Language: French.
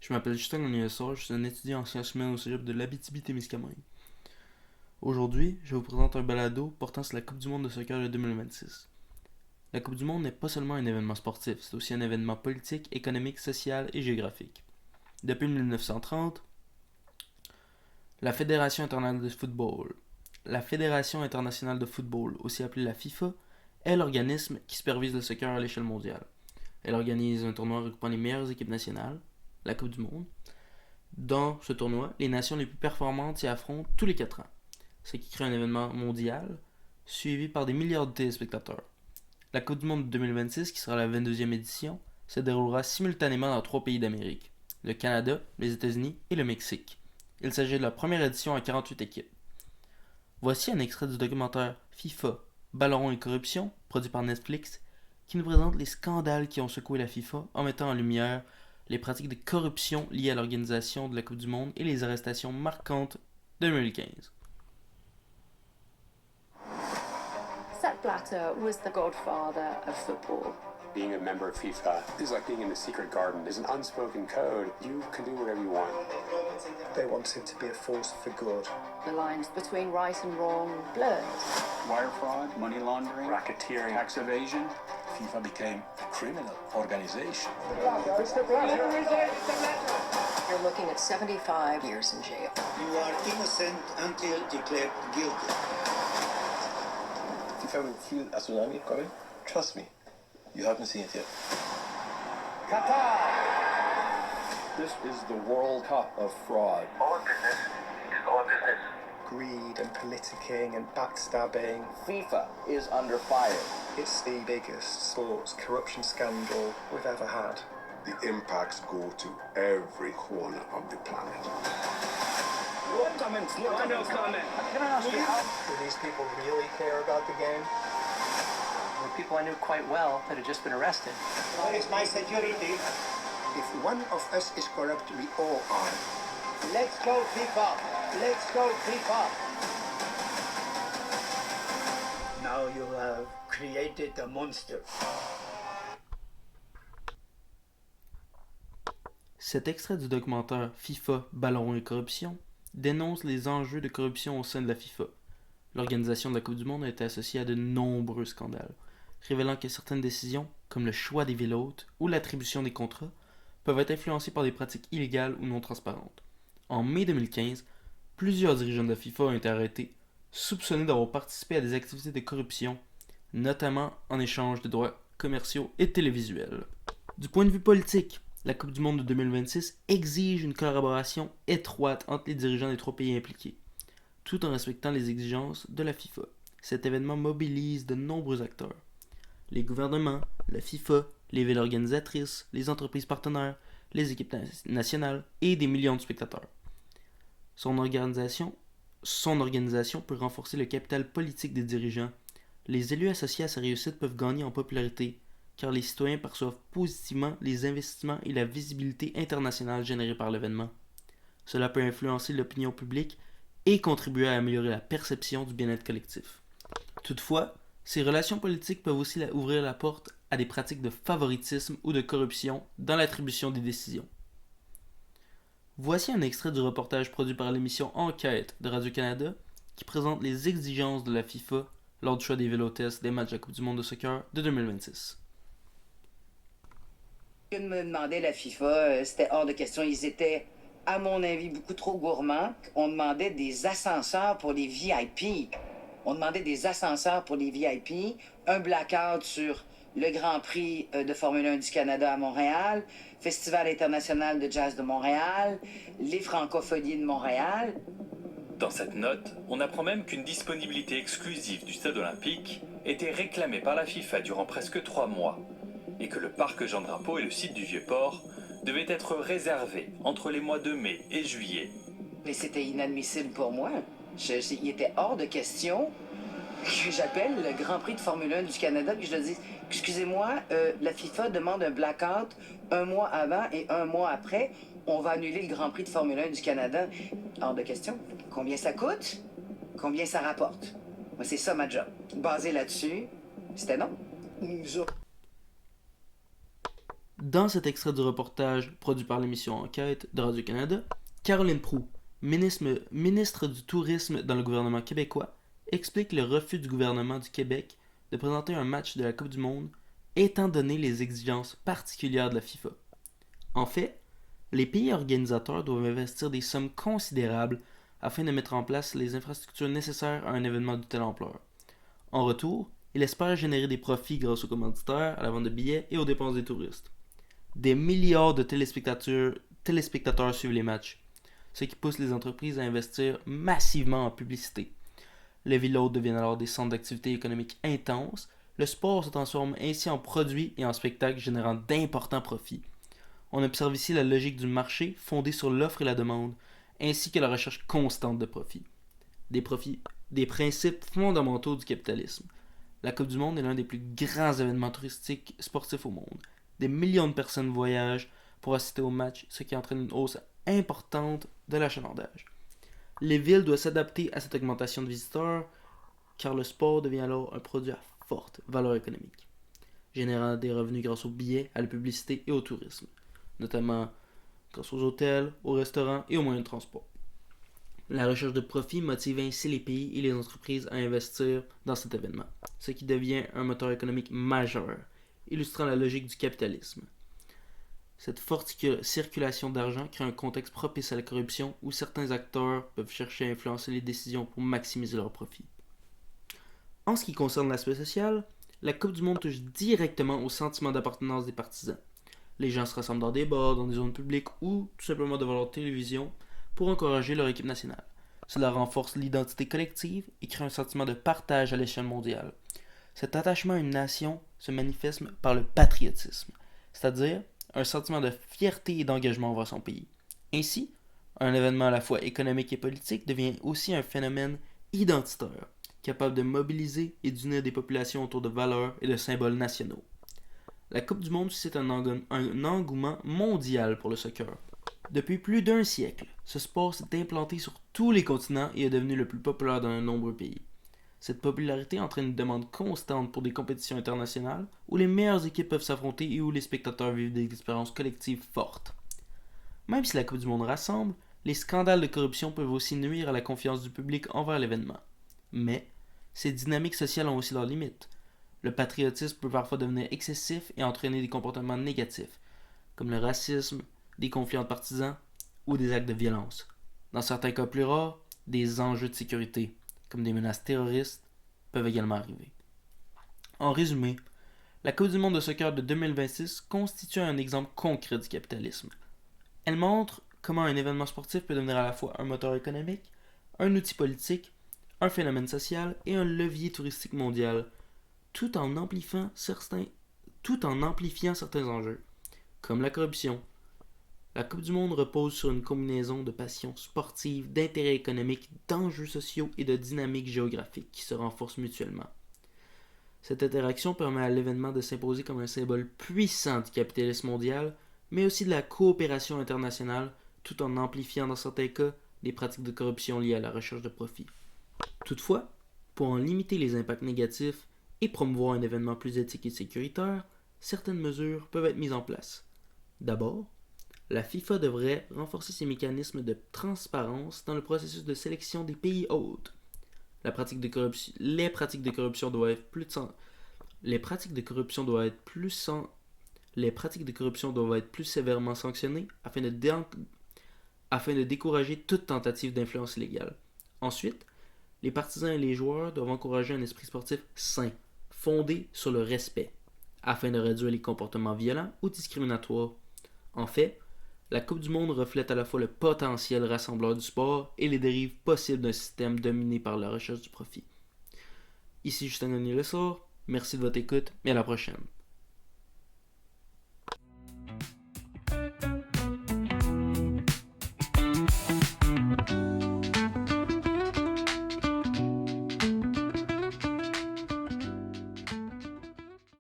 Je m'appelle Justin Gagnon-Lessard, je suis un étudiant en sciences humaines au cégep de l'Abitibi-Témiscamingue. Aujourd'hui, je vous présente un balado portant sur la Coupe du monde de soccer de 2026. La Coupe du monde n'est pas seulement un événement sportif, c'est aussi un événement politique, économique, social et géographique. Depuis 1930, la Fédération internationale de football, aussi appelée la FIFA, est l'organisme qui supervise le soccer à l'échelle mondiale. Elle organise un tournoi regroupant les meilleures équipes nationales, la Coupe du monde. Dans ce tournoi, les nations les plus performantes s'y affrontent tous les 4 ans, ce qui crée un événement mondial suivi par des milliards de téléspectateurs. La Coupe du monde de 2026, qui sera la 22e édition, se déroulera simultanément dans 3 pays d'Amérique, le Canada, les États-Unis et le Mexique. Il s'agit de la première édition à 48 équipes. Voici un extrait du documentaire FIFA, Ballon et corruption, produit par Netflix, qui nous présente les scandales qui ont secoué la FIFA en mettant en lumière les pratiques de corruption liées à l'organisation de la Coupe du monde et les arrestations marquantes de 2015. Sepp Blatter was the godfather of football. Being a member of FIFA is like being in the secret garden. There's an unspoken code. You can do whatever you want. They want him to be a force for good. The lines between right and wrong blurred. Wire fraud, money laundering, Racketeering. tax evasion. FIFA became a criminal organization. You're looking at 75 years in jail. You are innocent until declared guilty. FIFA will feel a tsunami coming. Trust me, you haven't seen it yet. This is the World Cup of fraud. All business is all business. Greed and politicking and backstabbing. FIFA is under fire. It's the biggest sports corruption scandal we've ever had. The impacts go to every corner of the planet. No comment. Can I ask you how? Do these people really care about the game? The people I knew quite well that had just been arrested. Where is my security? If one of us is corrupt, we all are. Let's go FIFA! Let's go FIFA! Now you have created a monster. Cet extrait du documentaire FIFA, Ballon et corruption dénonce les enjeux de corruption au sein de la FIFA. L'organisation de la Coupe du monde a été associée à de nombreux scandales, révélant que certaines décisions, comme le choix des villes hôtes ou l'attribution des contrats, peuvent être influencées par des pratiques illégales ou non transparentes. En mai 2015, plusieurs dirigeants de la FIFA ont été arrêtés, soupçonnés d'avoir participé à des activités de corruption, notamment en échange de droits commerciaux et télévisuels. Du point de vue politique, la Coupe du monde de 2026 exige une collaboration étroite entre les dirigeants des 3 pays impliqués, tout en respectant les exigences de la FIFA. Cet événement mobilise de nombreux acteurs. Les gouvernements, la FIFA, les villes organisatrices, les entreprises partenaires, les équipes nationales et des millions de spectateurs. Son organisation peut renforcer le capital politique des dirigeants. Les élus associés à sa réussite peuvent gagner en popularité, car les citoyens perçoivent positivement les investissements et la visibilité internationale générés par l'événement. Cela peut influencer l'opinion publique et contribuer à améliorer la perception du bien-être collectif. Toutefois, ces relations politiques peuvent aussi ouvrir la porte à des pratiques de favoritisme ou de corruption dans l'attribution des décisions. Voici un extrait du reportage produit par l'émission Enquête de Radio-Canada qui présente les exigences de la FIFA lors du choix des villes hôtesses des matchs de la Coupe du monde de soccer de 2026. Que me demandait la FIFA, c'était hors de question. Ils étaient, à mon avis, beaucoup trop gourmands. On demandait des ascenseurs pour les VIP. Un blackout sur le Grand Prix de Formule 1 du Canada à Montréal, Festival international de jazz de Montréal, les Francophonies de Montréal. Dans cette note, on apprend même qu'une disponibilité exclusive du stade olympique était réclamée par la FIFA durant presque 3 mois, et que le parc Jean-Drapeau et le site du Vieux-Port devaient être réservés entre les mois de mai et juillet. Mais c'était inadmissible pour moi. Il était hors de question que j'appelle le Grand Prix de Formule 1 du Canada et que je leur dis « Excusez-moi, la FIFA demande un blackout 1 mois avant et 1 mois après. On va annuler le Grand Prix de Formule 1 du Canada. » Hors de question. Combien ça coûte? Combien ça rapporte? Moi, c'est ça ma job. Basé là-dessus, c'était non. Dans cet extrait du reportage produit par l'émission Enquête de Radio-Canada, Caroline Proulx, ministre du Tourisme dans le gouvernement québécois, explique le refus du gouvernement du Québec de présenter un match de la Coupe du Monde étant donné les exigences particulières de la FIFA. En fait, les pays organisateurs doivent investir des sommes considérables afin de mettre en place les infrastructures nécessaires à un événement de telle ampleur. En retour, ils espèrent générer des profits grâce aux commanditaires, à la vente de billets et aux dépenses des touristes. Des milliards de téléspectateurs suivent les matchs, ce qui pousse les entreprises à investir massivement en publicité. Les villes hôtes deviennent alors des centres d'activité économique intenses. Le sport se transforme ainsi en produit et en spectacle générant d'importants profits. On observe ici la logique du marché fondée sur l'offre et la demande, ainsi que la recherche constante de profits. Des principes fondamentaux du capitalisme. La Coupe du Monde est l'un des plus grands événements touristiques sportifs au monde. Des millions de personnes voyagent pour assister au match, ce qui entraîne une hausse importante de l'achalandage. Les villes doivent s'adapter à cette augmentation de visiteurs, car le sport devient alors un produit à forte valeur économique, générant des revenus grâce aux billets, à la publicité et au tourisme, notamment grâce aux hôtels, aux restaurants et aux moyens de transport. La recherche de profit motive ainsi les pays et les entreprises à investir dans cet événement, ce qui devient un moteur économique majeur, illustrant la logique du capitalisme. Cette forte circulation d'argent crée un contexte propice à la corruption où certains acteurs peuvent chercher à influencer les décisions pour maximiser leurs profits. En ce qui concerne l'aspect social, la Coupe du Monde touche directement au sentiment d'appartenance des partisans. Les gens se rassemblent dans des bars, dans des zones publiques ou tout simplement devant leur télévision pour encourager leur équipe nationale. Cela renforce l'identité collective et crée un sentiment de partage à l'échelle mondiale. Cet attachement à une nation se manifeste par le patriotisme, c'est-à-dire un sentiment de fierté et d'engagement envers son pays. Ainsi, un événement à la fois économique et politique devient aussi un phénomène identitaire, capable de mobiliser et d'unir des populations autour de valeurs et de symboles nationaux. La Coupe du Monde suscite un engouement mondial pour le soccer. Depuis plus d'1 siècle, ce sport s'est implanté sur tous les continents et est devenu le plus populaire dans de nombreux pays. Cette popularité entraîne une demande constante pour des compétitions internationales où les meilleures équipes peuvent s'affronter et où les spectateurs vivent des expériences collectives fortes. Même si la Coupe du Monde rassemble, les scandales de corruption peuvent aussi nuire à la confiance du public envers l'événement. Mais ces dynamiques sociales ont aussi leurs limites. Le patriotisme peut parfois devenir excessif et entraîner des comportements négatifs, comme le racisme, des conflits entre partisans ou des actes de violence. Dans certains cas plus rares, des enjeux de sécurité, comme des menaces terroristes, peuvent également arriver. En résumé, la Coupe du Monde de soccer de 2026 constitue un exemple concret du capitalisme. Elle montre comment un événement sportif peut devenir à la fois un moteur économique, un outil politique, un phénomène social et un levier touristique mondial, tout en amplifiant certains enjeux, comme la corruption. La Coupe du Monde repose sur une combinaison de passions sportives, d'intérêts économiques, d'enjeux sociaux et de dynamiques géographiques qui se renforcent mutuellement. Cette interaction permet à l'événement de s'imposer comme un symbole puissant du capitalisme mondial, mais aussi de la coopération internationale, tout en amplifiant dans certains cas des pratiques de corruption liées à la recherche de profit. Toutefois, pour en limiter les impacts négatifs et promouvoir un événement plus éthique et sécuritaire, certaines mesures peuvent être mises en place. D'abord, la FIFA devrait renforcer ses mécanismes de transparence dans le processus de sélection des pays hôtes. Les pratiques de corruption doivent être plus sévèrement sanctionnées afin de décourager toute tentative d'influence illégale. Ensuite, les partisans et les joueurs doivent encourager un esprit sportif sain, fondé sur le respect, afin de réduire les comportements violents ou discriminatoires. En fait, la Coupe du Monde reflète à la fois le potentiel rassembleur du sport et les dérives possibles d'un système dominé par la recherche du profit. Ici Justin Gagné-Lessard, merci de votre écoute et à la prochaine.